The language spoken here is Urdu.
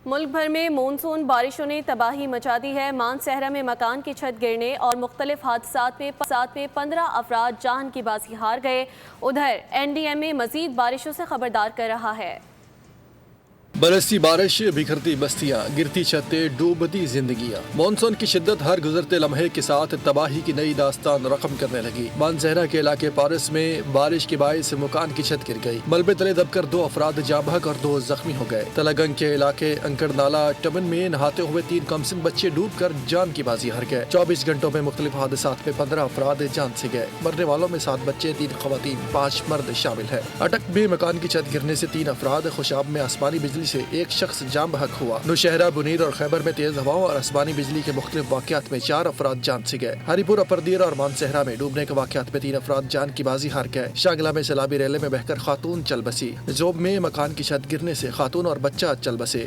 ملک بھر میں مونسون بارشوں نے تباہی مچا دی ہے۔ مانسہرہ میں مکان کی چھت گرنے اور مختلف حادثات میں 15 افراد جان کی بازی ہار گئے۔ ادھر NDMA مزید بارشوں سے خبردار کر رہا ہے۔ برستی بارش، بکھرتی بستیاں، گرتی چھتیں، ڈوبتی زندگیاں۔ مانسون کی شدت ہر گزرتے لمحے کے ساتھ تباہی کی نئی داستان رقم کرنے لگی۔ مانسہرہ کے علاقے پارس میں بارش کے باعث مکان کی چھت گر گئی۔ ملبے تلے دب کر 2 افراد جاں بحق اور 2 زخمی ہو گئے۔ تلگنگ کے علاقے انکڑ نالہ ٹمن میں نہاتے ہوئے 3 کمسن بچے ڈوب کر جان کی بازی ہار گئے۔ 24 گھنٹوں میں مختلف حادثات میں 15 افراد جان سے گئے۔ مرنے والوں میں 7 بچے، 3 خواتین، 5 مرد شامل ہیں۔ اٹک میں مکان کی چھت گرنے سے 3 افراد، خوشاب میں آسمانی بجلی سے 1 شخص جاں بحق ہوا۔ نوشہرہ، بنیر اور خیبر میں تیز ہواؤں اور آسمانی بجلی کے مختلف واقعات میں 4 افراد جان سے گئے۔ ہری پور، اپردیر اور مانسہرہ میں ڈوبنے کے واقعات میں 3 افراد جان کی بازی ہار گئے۔ شانگلہ میں سیلابی ریلے میں بہہ کر خاتون چل بسی۔ زوب میں مکان کی چھت گرنے سے خاتون اور بچہ چل بسے۔